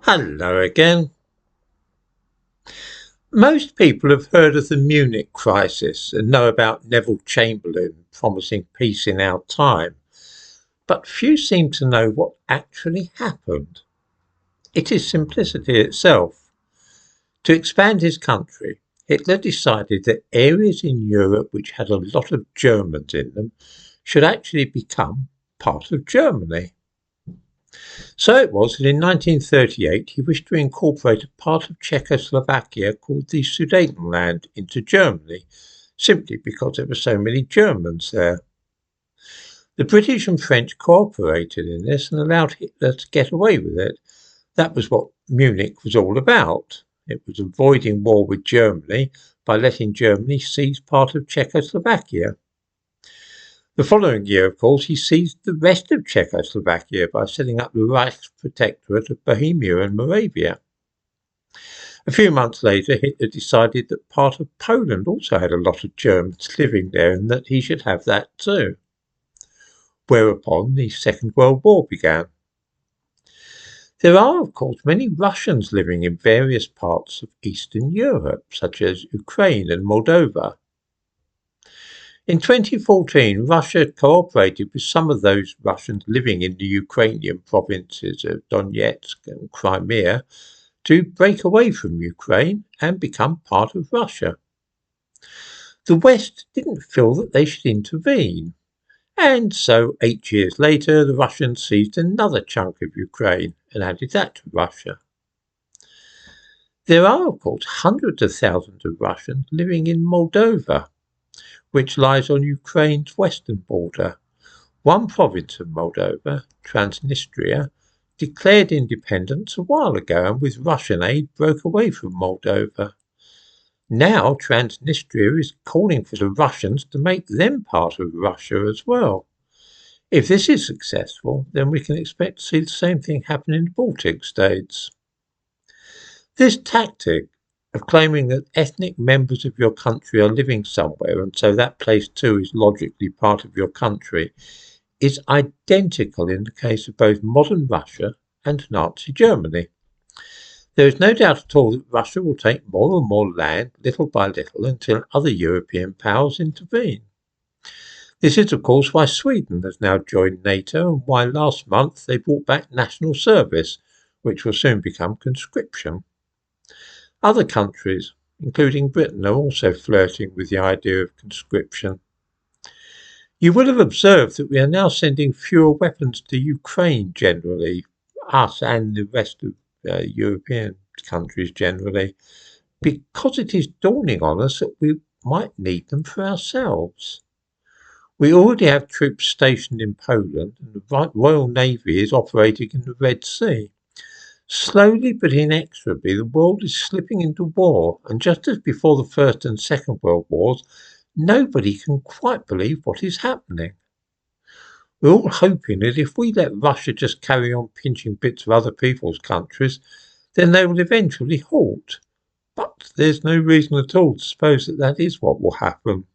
Hello again. Most people have heard of the Munich crisis and know about Neville Chamberlain promising peace in our time, but few seem to know what actually happened. It is simplicity itself. To expand his country, Hitler decided that areas in Europe which had a lot of Germans in them should actually become part of Germany. So it was that in 1938 he wished to incorporate a part of Czechoslovakia called the Sudetenland into Germany, simply because there were so many Germans there. The British and French cooperated in this and allowed Hitler to get away with it. That was what Munich was all about. It was avoiding war with Germany by letting Germany seize part of Czechoslovakia. The following year, of course, he seized the rest of Czechoslovakia by setting up the Reichsprotectorate of Bohemia and Moravia. A few months later, Hitler decided that part of Poland also had a lot of Germans living there and that he should have that too. Whereupon the Second World War began. There are, of course, many Russians living in various parts of Eastern Europe, such as Ukraine and Moldova. In 2014, Russia cooperated with some of those Russians living in the Ukrainian provinces of Donetsk and Crimea to break away from Ukraine and become part of Russia. The West didn't feel that they should intervene, and so 8 years later the Russians seized another chunk of Ukraine and added that to Russia. There are, of course, hundreds of thousands of Russians living in Moldova, which lies on Ukraine's western border. One province of Moldova, Transnistria, declared independence a while ago and with Russian aid broke away from Moldova. Now Transnistria is calling for the Russians to make them part of Russia as well. If this is successful, then we can expect to see the same thing happen in the Baltic states. This tactic of claiming that ethnic members of your country are living somewhere and so that place too is logically part of your country is identical in the case of both modern Russia and Nazi Germany. There is no doubt at all that Russia will take more and more land little by little until other European powers intervene. This is of course why Sweden has now joined NATO and why last month they brought back national service, which will soon become conscription. Other countries, including Britain, are also flirting with the idea of conscription. You will have observed that we are now sending fewer weapons to Ukraine generally, us and the rest of European countries generally, because it is dawning on us that we might need them for ourselves. We already have troops stationed in Poland and the Royal Navy is operating in the Red Sea. Slowly but inexorably, the world is slipping into war, and just as before the First and Second World Wars, nobody can quite believe what is happening. We're all hoping that if we let Russia just carry on pinching bits of other people's countries, then they will eventually halt. But there's no reason at all to suppose that that is what will happen.